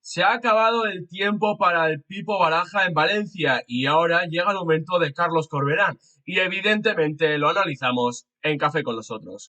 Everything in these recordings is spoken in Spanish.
Se ha acabado el tiempo para el Pipo Baraja en Valencia y ahora llega el momento de Carlos Corberán y evidentemente lo analizamos en Café con nosotros.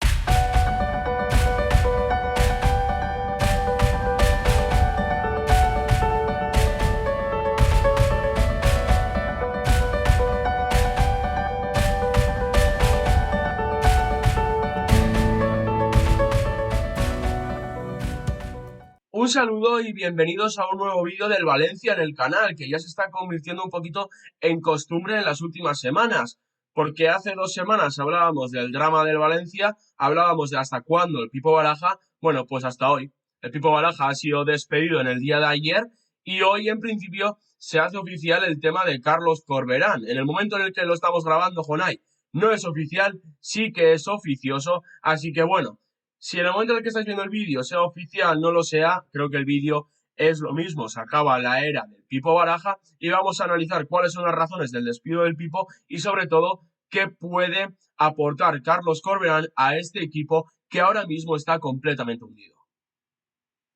Un saludo y bienvenidos a un nuevo vídeo del Valencia en el canal, que ya se está convirtiendo un poquito en costumbre en las últimas semanas, porque hace 2 semanas hablábamos del drama del Valencia, hablábamos de hasta cuándo el Pipo Baraja, bueno, pues hasta hoy. El Pipo Baraja ha sido despedido en el día de ayer y hoy en principio se hace oficial el tema de Carlos Corberán. En el momento en el que lo estamos grabando, Jonay, no es oficial, sí que es oficioso, así que bueno. Si en el momento en el que estáis viendo el vídeo sea oficial, no lo sea, creo que el vídeo es lo mismo. Se acaba la era del Pipo Baraja y vamos a analizar cuáles son las razones del despido del Pipo y sobre todo qué puede aportar Carlos Corberán a este equipo que ahora mismo está completamente hundido.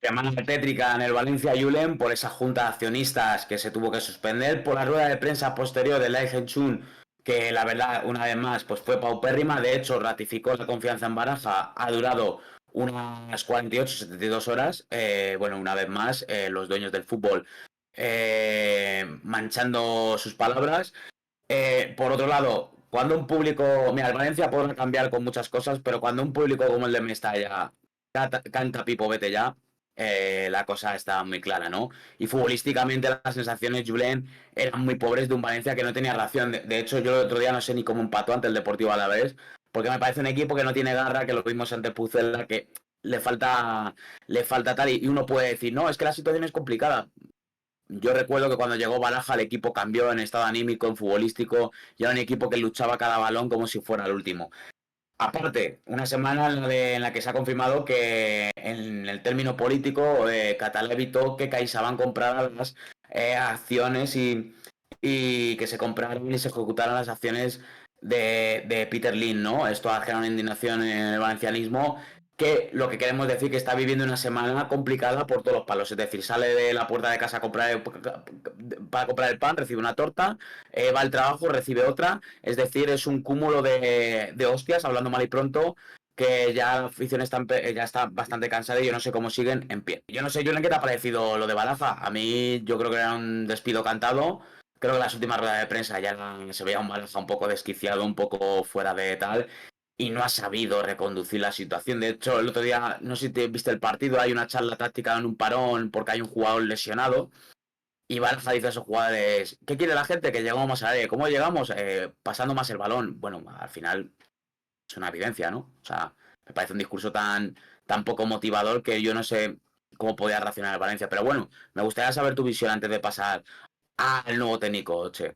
Semana tétrica en el Valencia Julen por esa junta de accionistas que se tuvo que suspender, por la rueda de prensa posterior del Lai Chun, que la verdad, una vez más, pues fue paupérrima. De hecho, ratificó la confianza en Baraja, ha durado unas 48-72 horas. Bueno, una vez más, los dueños del fútbol manchando sus palabras. Por otro lado, cuando un público, mira, el Valencia podrá cambiar con muchas cosas, pero cuando un público como el de Mestalla canta Pipo, vete ya, la cosa está muy clara, ¿no? Y futbolísticamente las sensaciones, Julen, eran muy pobres de un Valencia que no tenía reacción. De hecho, yo el otro día no sé ni cómo empató ante el Deportivo Alavés, porque me parece un equipo que no tiene garra, que lo vimos ante Pucela, que le falta tal, y uno puede decir, no, es que la situación es complicada. Yo recuerdo que cuando llegó Baraja el equipo cambió en estado anímico, en futbolístico, y era un equipo que luchaba cada balón como si fuera el último. Aparte, una semana en la que se ha confirmado que en el término político Catalá evitó que CaixaBank comprara las acciones y que se compraran y se ejecutaran las acciones de Peter Lynn, ¿no? Esto ha generado una indignación en el valencianismo, que lo que queremos decir que está viviendo una semana complicada por todos los palos. Es decir, sale de la puerta de casa para comprar el pan, recibe una torta, va al trabajo, recibe otra. Es decir, es un cúmulo de hostias, hablando mal y pronto, que ya la afición ya está bastante cansada y yo no sé cómo siguen en pie. Yo no sé, Julen, ¿qué te ha parecido lo de Baraja? A mí yo creo que era un despido cantado. Creo que en las últimas ruedas de prensa ya se veía un Baraja un poco desquiciado, un poco fuera de tal, y no ha sabido reconducir la situación. De hecho, el otro día, no sé si te viste el partido, hay una charla táctica en un parón porque hay un jugador lesionado. Y Baraja dice a esos jugadores, ¿qué quiere la gente? Que llegamos más a área. ¿Cómo llegamos? Pasando más el balón. Bueno, al final es una evidencia, ¿no? O sea, me parece un discurso tan poco motivador que yo no sé cómo podía reaccionar el Valencia. Pero bueno, me gustaría saber tu visión antes de pasar al nuevo técnico, Che.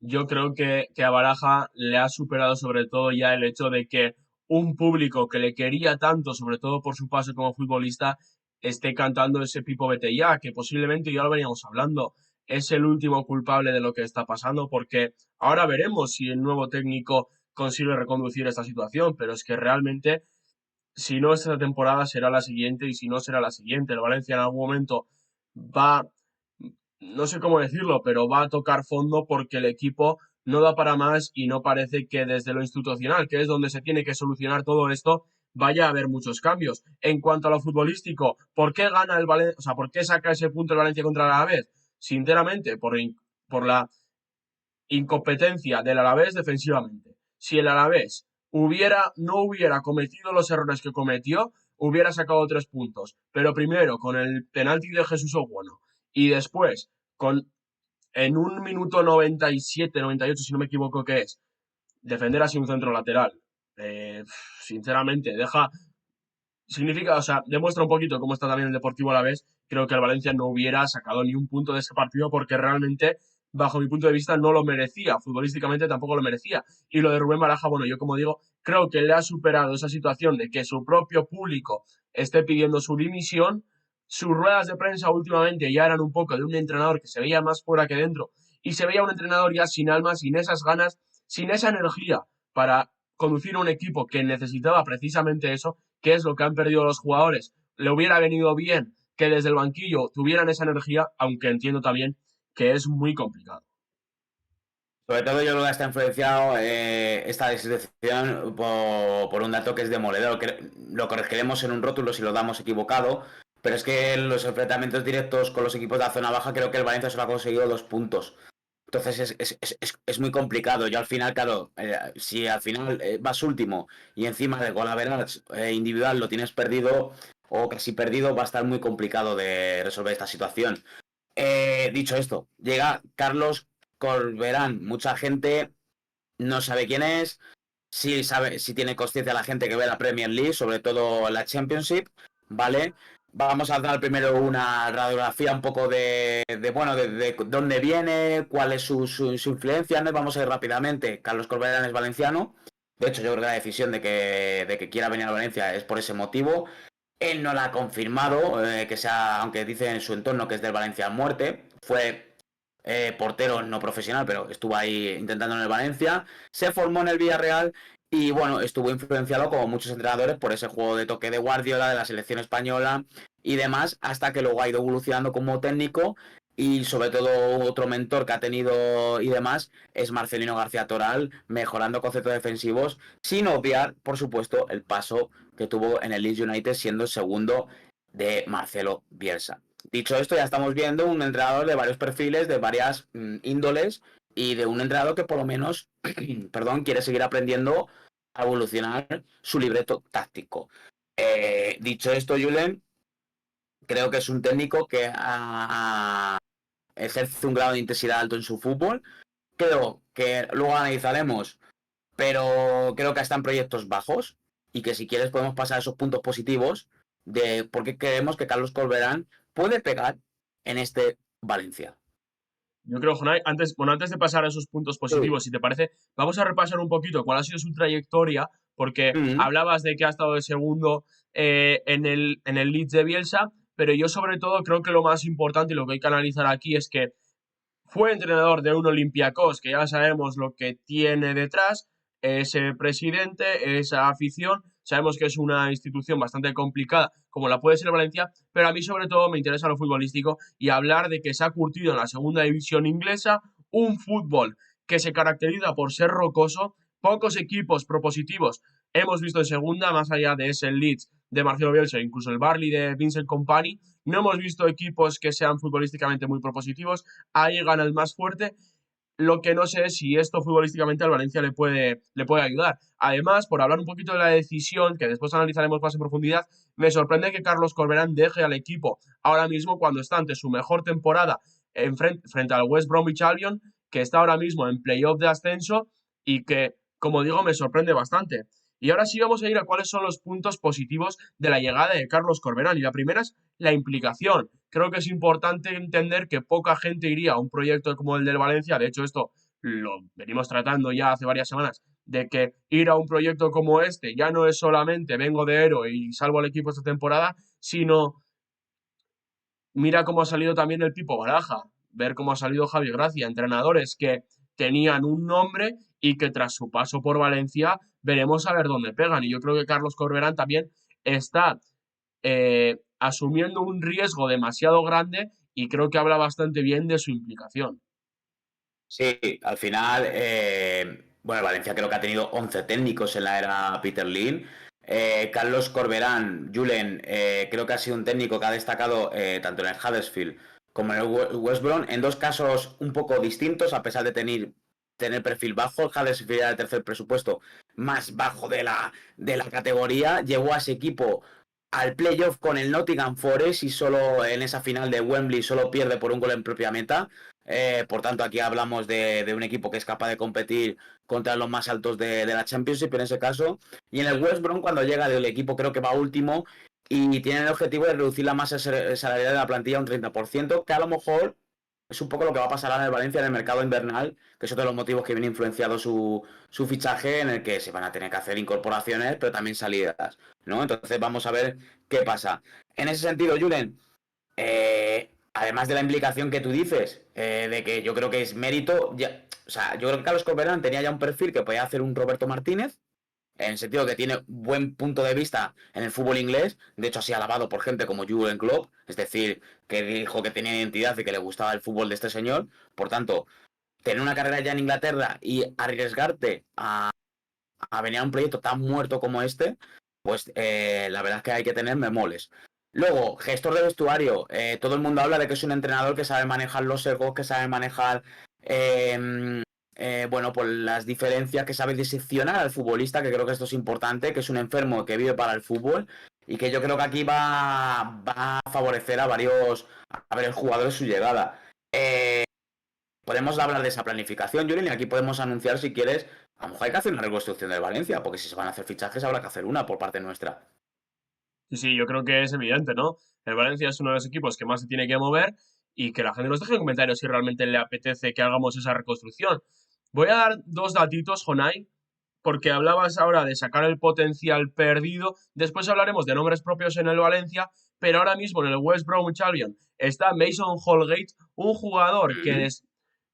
Yo creo que a Baraja le ha superado sobre todo ya el hecho de que un público que le quería tanto, sobre todo por su paso como futbolista, esté cantando ese Pipo vete ya, que posiblemente ya lo veníamos hablando, es el último culpable de lo que está pasando, porque ahora veremos si el nuevo técnico consigue reconducir esta situación, pero es que realmente, si no esta temporada, será la siguiente, y si no será la siguiente. El Valencia en algún momento va, no sé cómo decirlo, pero va a tocar fondo porque el equipo no da para más y no parece que desde lo institucional, que es donde se tiene que solucionar todo esto, vaya a haber muchos cambios. En cuanto a lo futbolístico, ¿por qué gana el Valencia? O sea, ¿por qué saca ese punto el Valencia contra el Alavés? Sinceramente, por la incompetencia del Alavés defensivamente. Si el Alavés no hubiera cometido los errores que cometió, hubiera sacado 3 puntos. Pero primero con el penalti de Jesús Oguano y después con en un minuto 97, 98, si no me equivoco que es, defender así un centro lateral. Sinceramente, significa, o sea, demuestra un poquito cómo está también el Deportivo a la vez. Creo que el Valencia no hubiera sacado ni un punto de ese partido porque realmente, bajo mi punto de vista, no lo merecía. Futbolísticamente tampoco lo merecía. Y lo de Rubén Baraja, bueno, yo como digo, creo que le ha superado esa situación de que su propio público esté pidiendo su dimisión. Sus ruedas de prensa últimamente ya eran un poco de un entrenador que se veía más fuera que dentro y se veía un entrenador ya sin alma, sin esas ganas, sin esa energía para conducir un equipo que necesitaba precisamente eso, que es lo que han perdido los jugadores. Le hubiera venido bien que desde el banquillo tuvieran esa energía, aunque entiendo también que es muy complicado. Sobre todo yo creo que está influenciado esta decisión por un dato que es demoledor. Que lo corregiremos en un rótulo si lo damos equivocado, pero es que en los enfrentamientos directos con los equipos de la zona baja creo que el Valencia solo ha conseguido 2 puntos. Entonces es muy complicado. Yo al final, claro, si al final vas último y encima de gol average individual lo tienes perdido o casi perdido, va a estar muy complicado de resolver esta situación. Dicho esto, llega Carlos Corberán. Mucha gente no sabe quién es, sí sabe, si tiene conciencia la gente que ve la Premier League, sobre todo la Championship, ¿vale? Vamos a dar primero una radiografía un poco bueno, de dónde viene, cuál es su influencia, ¿no? Vamos a ir rápidamente. Carlos Corberán es valenciano. De hecho, yo creo que la decisión de que quiera venir a Valencia es por ese motivo. Él no la ha confirmado, que sea, aunque dice en su entorno que es del Valencia a muerte. Fue portero no profesional, pero estuvo ahí intentando en el Valencia. Se formó en el Villarreal y bueno, estuvo influenciado como muchos entrenadores por ese juego de toque de Guardiola, de la selección española y demás, hasta que luego ha ido evolucionando como técnico. Y sobre todo otro mentor que ha tenido y demás es Marcelino García Toral, mejorando conceptos defensivos, sin obviar, por supuesto, el paso que tuvo en el Leeds United siendo el segundo de Marcelo Bielsa. Dicho esto, ya estamos viendo un entrenador de varios perfiles, de varias índoles y de un entrenador que por lo menos, perdón, quiere seguir aprendiendo a evolucionar su libreto táctico. Dicho esto, Julen, creo que es un técnico que ejerce un grado de intensidad alto en su fútbol. Creo que luego analizaremos, pero creo que está en proyectos bajos y que si quieres podemos pasar a esos puntos positivos de por qué creemos que Carlos Corberán puede pegar en este Valencia. Yo creo, Jonay, antes de pasar a esos puntos Sí. positivos, si te parece, vamos a repasar un poquito cuál ha sido su trayectoria, porque Mm. hablabas de que ha estado de segundo en el Leeds de Bielsa, pero yo sobre todo creo que lo más importante y lo que hay que analizar aquí es que fue entrenador de un Olympiacos, que ya sabemos lo que tiene detrás, ese presidente, esa afición. Sabemos que es una institución bastante complicada, como la puede ser Valencia, pero a mí sobre todo me interesa lo futbolístico y hablar de que se ha curtido en la segunda división inglesa un fútbol que se caracteriza por ser rocoso, pocos equipos propositivos hemos visto en segunda, más allá de ese Leeds de Marcelo Bielsa, incluso el Barley de Vincent Kompany, no hemos visto equipos que sean futbolísticamente muy propositivos, ahí gana el más fuerte. Lo que no sé es si esto futbolísticamente al Valencia le puede ayudar. Además, por hablar un poquito de la decisión, que después analizaremos más en profundidad, me sorprende que Carlos Corberán deje al equipo ahora mismo cuando está ante su mejor temporada frente al West Bromwich Albion, que está ahora mismo en playoff de ascenso y que, como digo, me sorprende bastante. Y ahora sí vamos a ir a cuáles son los puntos positivos de la llegada de Carlos Corberán. Y la primera es la implicación. Creo que es importante entender que poca gente iría a un proyecto como el del Valencia. De hecho, esto lo venimos tratando ya hace varias semanas, de que ir a un proyecto como este ya no es solamente vengo de héroe y salvo al equipo esta temporada, sino mira cómo ha salido también el Pipo Baraja, ver cómo ha salido Javi Gracia, entrenadores que tenían un nombre y que tras su paso por Valencia veremos a ver dónde pegan. Y yo creo que Carlos Corberán también está asumiendo un riesgo demasiado grande y creo que habla bastante bien de su implicación. Sí, al final, bueno, Valencia creo que ha tenido 11 técnicos en la era Peter Lim. Carlos Corberán, Julen, creo que ha sido un técnico que ha destacado tanto en el Huddersfield como en el West Brom, en dos casos un poco distintos, a pesar de tener perfil bajo. El Huddersfield era el tercer presupuesto más bajo de la categoría. Llevó a ese equipo al playoff con el Nottingham Forest y solo en esa final de Wembley solo pierde por un gol en propia meta. Por tanto, aquí hablamos de un equipo que es capaz de competir contra los más altos de la Championship en ese caso. Y en el West Brom, cuando llega el equipo, creo que va último y tiene el objetivo de reducir la masa salarial de la plantilla a un 30%, que a lo mejor es un poco lo que va a pasar ahora en el Valencia en el mercado invernal, que es otro de los motivos que viene influenciado su fichaje, en el que se van a tener que hacer incorporaciones, pero también salidas, ¿no? Entonces vamos a ver qué pasa. En ese sentido, Julen, además de la implicación que tú dices, de que yo creo que es mérito, o sea, yo creo que Carlos Corberán tenía ya un perfil que podía hacer un Roberto Martínez, en el sentido que tiene buen punto de vista en el fútbol inglés, de hecho ha sido alabado por gente como Jürgen Klopp, es decir, que dijo que tenía identidad y que le gustaba el fútbol de este señor, por tanto, tener una carrera ya en Inglaterra y arriesgarte a venir a un proyecto tan muerto como este, pues la verdad es que hay que tener memoles. Luego, gestor de vestuario. Todo el mundo habla de que es un entrenador que sabe manejar los egos, que sabe manejar, bueno, pues las diferencias, que sabe diseccionar al futbolista, que creo que esto es importante, que es un enfermo que vive para el fútbol y que yo creo que aquí va a favorecer a varios jugadores su llegada. Podemos hablar de esa planificación, Julen, y aquí podemos anunciar, si quieres, a lo mejor hay que hacer una reconstrucción del Valencia, porque si se van a hacer fichajes habrá que hacer una por parte nuestra. Sí, sí, yo creo que es evidente, ¿no? El Valencia es uno de los equipos que más se tiene que mover y que la gente nos deje en comentarios si realmente le apetece que hagamos esa reconstrucción. Voy a dar dos datitos, Jonai, porque hablabas ahora de sacar el potencial perdido. Después hablaremos de nombres propios en el Valencia, pero ahora mismo en el West Bromwich Albion está Mason Holgate, un jugador que Mm.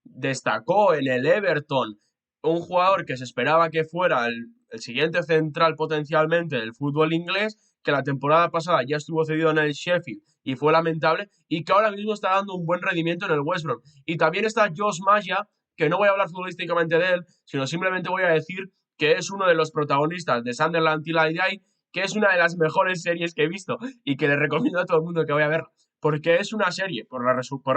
destacó en el Everton, un jugador que se esperaba que fuera el siguiente central potencialmente del fútbol inglés, que la temporada pasada ya estuvo cedido en el Sheffield y fue lamentable, y que ahora mismo está dando un buen rendimiento en el West Brom. Y también está Josh Maya, que no voy a hablar futbolísticamente de él, sino simplemente voy a decir que es uno de los protagonistas de Sunderland Till I Die, que es una de las mejores series que he visto y que le recomiendo a todo el mundo que vaya a verla, porque es una serie, por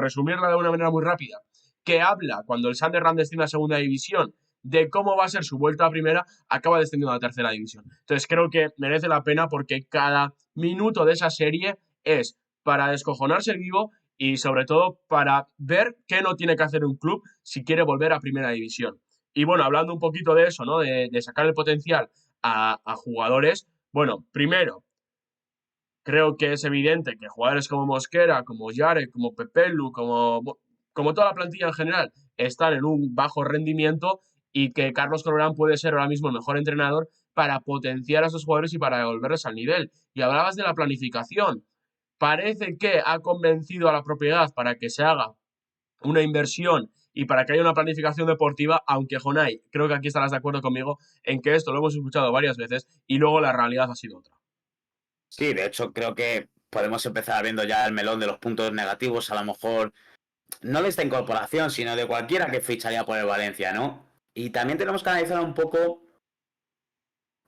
resumirla de una manera muy rápida, que habla cuando el Sunderland desciende a segunda división de cómo va a ser su vuelta a primera, acaba descendiendo a la tercera división. Entonces creo que merece la pena porque cada minuto de esa serie es para descojonarse el vivo y sobre todo para ver qué no tiene que hacer un club si quiere volver a primera división. Y bueno, hablando un poquito de eso, ¿no? De sacar el potencial a jugadores, bueno, primero, creo que es evidente que jugadores como Mosquera, como Yare, como Pepelu, como toda la plantilla en general, están en un bajo rendimiento y que Carlos Corberán puede ser ahora mismo el mejor entrenador para potenciar a esos jugadores y para devolverles al nivel. Y hablabas de la planificación. Parece que ha convencido a la propiedad para que se haga una inversión y para que haya una planificación deportiva, aunque Jonay, creo que aquí estarás de acuerdo conmigo en que esto lo hemos escuchado varias veces y luego la realidad ha sido otra. Sí, de hecho creo que podemos empezar viendo ya el melón de los puntos negativos, a lo mejor no de esta incorporación, sino de cualquiera que ficharía por el Valencia, ¿no? Y también tenemos que analizar un poco.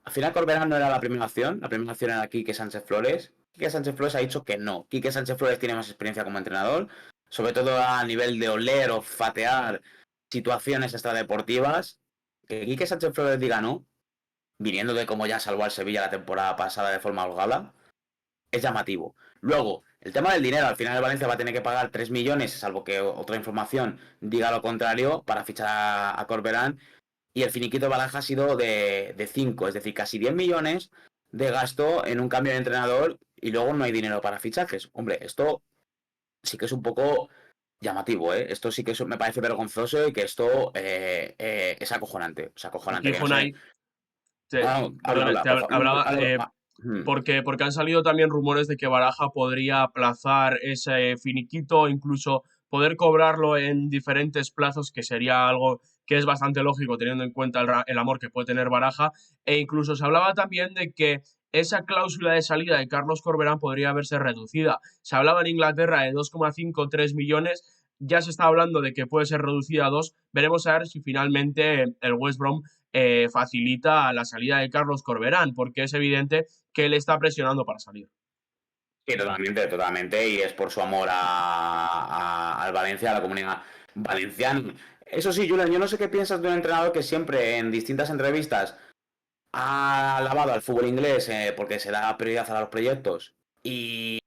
Al final Corberán no era la primera opción era Quique Sánchez Flores. Quique Sánchez Flores ha dicho que no. Quique Sánchez Flores tiene más experiencia como entrenador, sobre todo a nivel de oler o fatear situaciones extradeportivas. Que Quique Sánchez Flores diga no, viniendo de cómo ya salvó al Sevilla la temporada pasada de forma holgada, es llamativo. Luego, el tema del dinero, al final el Valencia va a tener que pagar 3 millones, salvo que otra información diga lo contrario, para fichar a Corberán, y el finiquito de Baraja ha sido de 5, es decir, casi 10 millones de gasto en un cambio de entrenador y luego no hay dinero para fichajes. Hombre, esto sí que es un poco llamativo, ¿eh? Esto sí que me parece vergonzoso y que esto es acojonante. Es acojonante, Aquí que no sé. Jonay, Habla, perdona, habla, por favor. hablaba, Hmm. porque han salido también rumores de que Baraja podría aplazar ese finiquito, incluso poder cobrarlo en diferentes plazos, que sería algo que es bastante lógico teniendo en cuenta el amor que puede tener Baraja, e incluso se hablaba también de que esa cláusula de salida de Carlos Corberán podría verse reducida. Se hablaba en Inglaterra de 2,5 3 millones, ya se está hablando de que puede ser reducida a 2. Veremos a ver si finalmente el West Brom facilita la salida de Carlos Corberán, porque es evidente que él está presionando para salir. Sí, totalmente, totalmente. Y es por su amor al Valencia, a la comunidad valenciana. Eso sí, Julian, yo no sé qué piensas de un entrenador que siempre en distintas entrevistas ha alabado al fútbol inglés porque se da prioridad a los proyectos y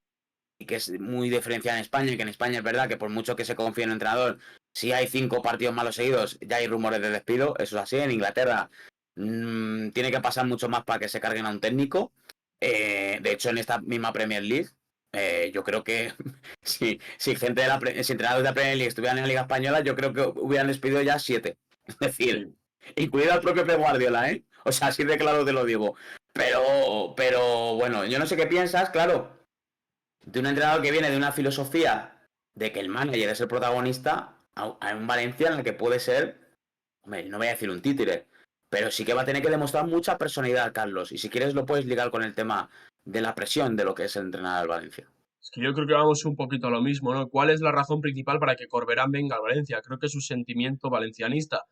que es muy diferenciada en España y que en España es verdad que por mucho que se confíe en un entrenador, si hay 5 partidos malos seguidos ya hay rumores de despido, eso es así. En Inglaterra tiene que pasar mucho más para que se carguen a un técnico. De hecho, en esta misma Premier League, yo creo que si gente si entrenadores de la Premier League estuvieran en la Liga Española, yo creo que hubieran despedido ya 7. Es decir, Sí. incluido al propio Pep Guardiola, ¿eh? O sea, así de claro te lo digo. Pero bueno, yo no sé qué piensas, claro, de un entrenador que viene de una filosofía de que el manager es el protagonista a un Valencia en el que puede ser, hombre, no voy a decir un títere, pero sí que va a tener que demostrar mucha personalidad, Carlos. Y si quieres lo puedes ligar con el tema de la presión de lo que es el entrenador del Valencia. Es que yo creo que vamos un poquito a lo mismo, ¿no? ¿Cuál es la razón principal para que Corberán venga al Valencia? Creo que es su sentimiento valencianista.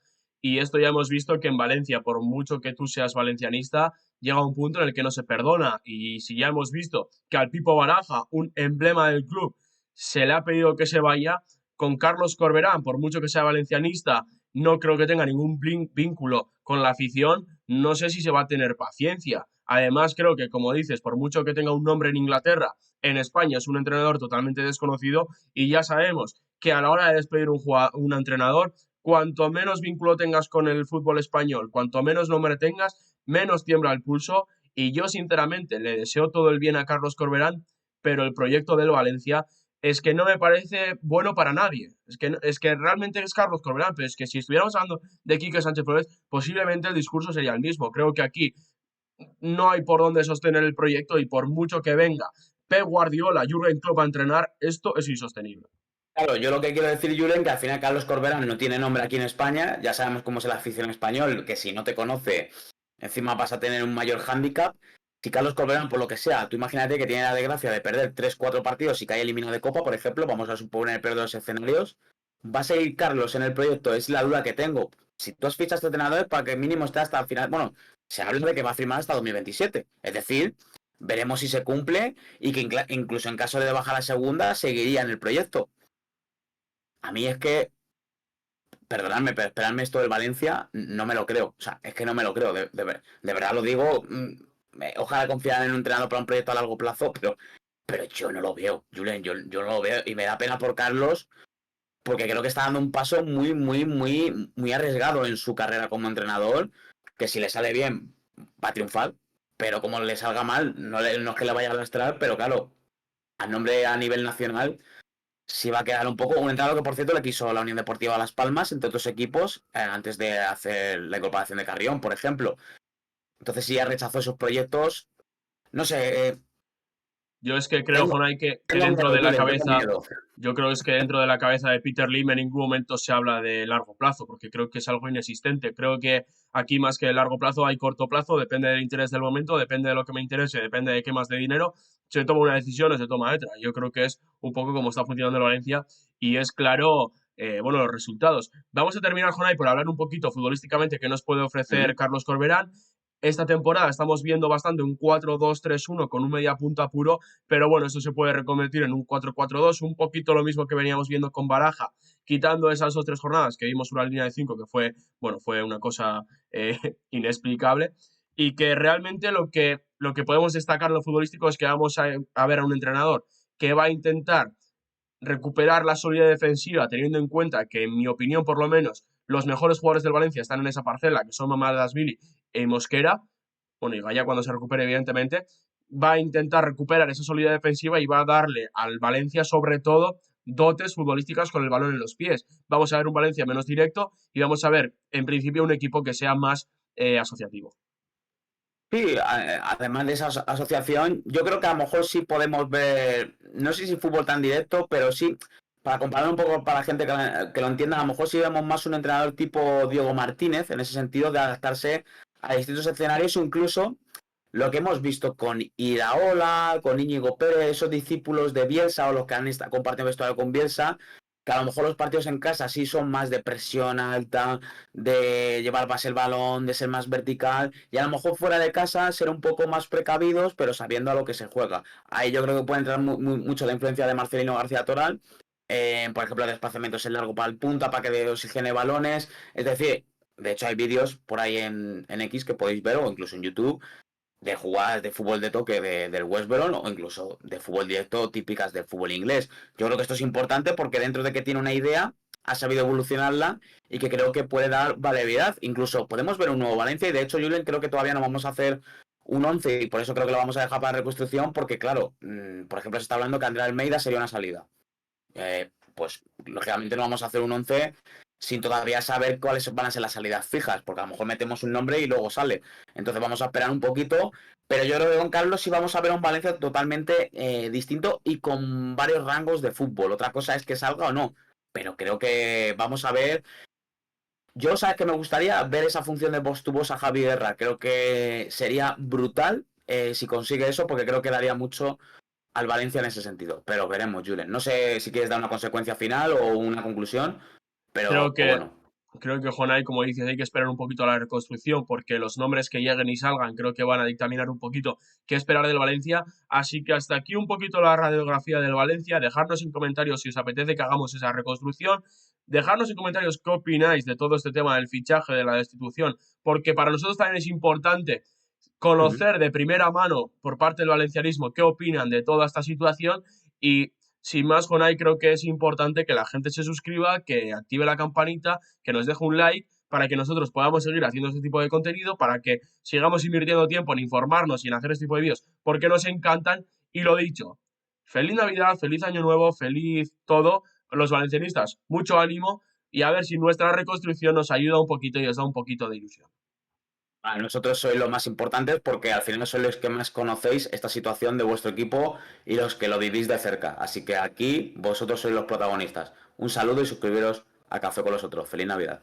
Y esto ya hemos visto que en Valencia, por mucho que tú seas valencianista, llega un punto en el que no se perdona. Y si ya hemos visto que al Pipo Baraja, un emblema del club, se le ha pedido que se vaya, con Carlos Corberán, por mucho que sea valencianista, no creo que tenga ningún vínculo con la afición, no sé si se va a tener paciencia. Además, creo que, como dices, por mucho que tenga un nombre en Inglaterra, en España es un entrenador totalmente desconocido y ya sabemos que a la hora de despedir un entrenador, cuanto menos vínculo tengas con el fútbol español, cuanto menos nombre tengas, menos tiembla el pulso. Y yo, sinceramente, le deseo todo el bien a Carlos Corberán, pero el proyecto del Valencia es que no me parece bueno para nadie. Es que realmente es Carlos Corberán, pero es que si estuviéramos hablando de Quique Sánchez Flores, posiblemente el discurso sería el mismo. Creo que aquí no hay por dónde sostener el proyecto y por mucho que venga Pep Guardiola, Jürgen Klopp a entrenar, esto es insostenible. Claro, yo lo que quiero decir, Julen, que al final Carlos Corberán no tiene nombre aquí en España. Ya sabemos cómo es la afición español, que si no te conoce, encima vas a tener un mayor hándicap. Si Carlos Corberán, por lo que sea, tú imagínate que tiene la desgracia de perder 3 4 partidos y cae eliminado de Copa, por ejemplo, vamos a suponer el peor de los escenarios. ¿Va a seguir Carlos en el proyecto? Es la duda que tengo. Si tú has fichado a este entrenador es para que mínimo esté hasta el final. Bueno, se habla de que va a firmar hasta 2027. Es decir, veremos si se cumple y que incluso en caso de bajar a la segunda, seguiría en el proyecto. A mí es que, perdonadme, pero esperarme esto del Valencia, no me lo creo. O sea, es que no me lo creo, de verdad lo digo. Ojalá confiar en un entrenador para un proyecto a largo plazo, pero yo no lo veo, Julen, yo no lo veo. Y me da pena por Carlos, porque creo que está dando un paso muy, muy, muy, muy arriesgado en su carrera como entrenador, que si le sale bien, va a triunfar, pero como le salga mal, no es que le vaya a lastrar, pero claro, a nombre a nivel nacional sí va a quedar un poco. Un entrenador que, por cierto, le quiso la Unión Deportiva Las Palmas, entre otros equipos, antes de hacer la incorporación de Carrión, por ejemplo. Entonces, si ya rechazó esos proyectos, no sé, Yo es que creo, tengo, Jonay, que tengo dentro miedo, de la Julen, tengo cabeza, miedo. yo creo es que dentro de la cabeza de Peter Lim en ningún momento se habla de largo plazo, porque creo que es algo inexistente. Creo que aquí más que largo plazo hay corto plazo, depende del interés del momento, depende de lo que me interese, depende de qué más de dinero, se toma una decisión o se toma otra. Yo creo que es un poco como está funcionando el Valencia y es claro, bueno, los resultados. Vamos a terminar, Jonay, por hablar un poquito futbolísticamente qué nos puede ofrecer ¿Mm? Carlos Corberán. Esta temporada estamos viendo bastante un 4-2-3-1 con un media punta puro, pero bueno, esto se puede reconvertir en un 4-4-2, un poquito lo mismo que veníamos viendo con Baraja, quitando esas 2 3 jornadas que vimos una línea de 5 que fue, bueno, fue una cosa inexplicable y que realmente lo que podemos destacar en lo futbolístico es que vamos a ver a un entrenador que va a intentar recuperar la solidez defensiva, teniendo en cuenta que, en mi opinión, por lo menos, los mejores jugadores del Valencia están en esa parcela, que son Mamardashvili y Mosquera, bueno, y Gaya cuando se recupere, evidentemente, va a intentar recuperar esa solidez defensiva y va a darle al Valencia, sobre todo, dotes futbolísticas con el balón en los pies. Vamos a ver un Valencia menos directo y vamos a ver, en principio, un equipo que sea más asociativo. Sí, además de esa asociación, yo creo que a lo mejor sí podemos ver, no sé si fútbol tan directo, pero sí, para comparar un poco para la gente que lo entienda, a lo mejor sí vemos más un entrenador tipo Diego Martínez, en ese sentido de adaptarse a distintos escenarios o incluso lo que hemos visto con Iraola, con Íñigo Pérez, esos discípulos de Bielsa o los que han compartido vestuario con Bielsa, que a lo mejor los partidos en casa sí son más de presión alta, de llevar más el balón, de ser más vertical, y a lo mejor fuera de casa ser un poco más precavidos, pero sabiendo a lo que se juega. Ahí yo creo que puede entrar mucho la influencia de Marcelino García Toral, por ejemplo, desplazamientos en largo para el punta, para que oxigene balones, es decir, de hecho hay vídeos por ahí en X que podéis ver o incluso en YouTube de jugadas de fútbol de toque del West Brom o incluso de fútbol directo típicas del fútbol inglés. Yo creo que esto es importante porque dentro de que tiene una idea, ha sabido evolucionarla y que creo que puede dar variedad. Incluso podemos ver un nuevo Valencia y de hecho, Julen, creo que todavía no vamos a hacer un 11 y por eso creo que lo vamos a dejar para reconstrucción porque claro, por ejemplo se está hablando que Andrea Almeida sería una salida. Pues lógicamente no vamos a hacer un 11 sin todavía saber cuáles van a ser las salidas fijas, porque a lo mejor metemos un nombre y luego sale. Entonces vamos a esperar un poquito, pero yo creo que con Carlos sí vamos a ver un Valencia totalmente distinto y con varios rangos de fútbol. Otra cosa es que salga o no, pero creo que vamos a ver Yo, sabes que me gustaría ver esa función de voz to voz a Javi Guerra. Creo que sería brutal si consigue eso, porque creo que daría mucho al Valencia en ese sentido. Pero veremos, Julen. No sé si quieres dar una consecuencia final o una conclusión, Creo pero que, bueno. creo que Jonay, como dices, hay que esperar un poquito a la reconstrucción porque los nombres que lleguen y salgan creo que van a dictaminar un poquito qué esperar del Valencia. Así que hasta aquí un poquito la radiografía del Valencia. Dejadnos en comentarios si os apetece que hagamos esa reconstrucción. Dejadnos en comentarios qué opináis de todo este tema del fichaje, de la destitución, porque para nosotros también es importante Ujú. conocer de primera mano por parte del valencianismo qué opinan de toda esta situación y sin más, Jonay, creo que es importante que la gente se suscriba, que active la campanita, que nos deje un like para que nosotros podamos seguir haciendo este tipo de contenido, para que sigamos invirtiendo tiempo en informarnos y en hacer este tipo de vídeos, porque nos encantan. Y lo dicho, feliz Navidad, feliz Año Nuevo, feliz todo. Los valencianistas, mucho ánimo y a ver si nuestra reconstrucción nos ayuda un poquito y os da un poquito de ilusión. Para nosotros sois los más importantes porque al final sois los que más conocéis esta situación de vuestro equipo y los que lo vivís de cerca. Así que aquí vosotros sois los protagonistas. Un saludo y suscribiros a Café con los Otros. Feliz Navidad.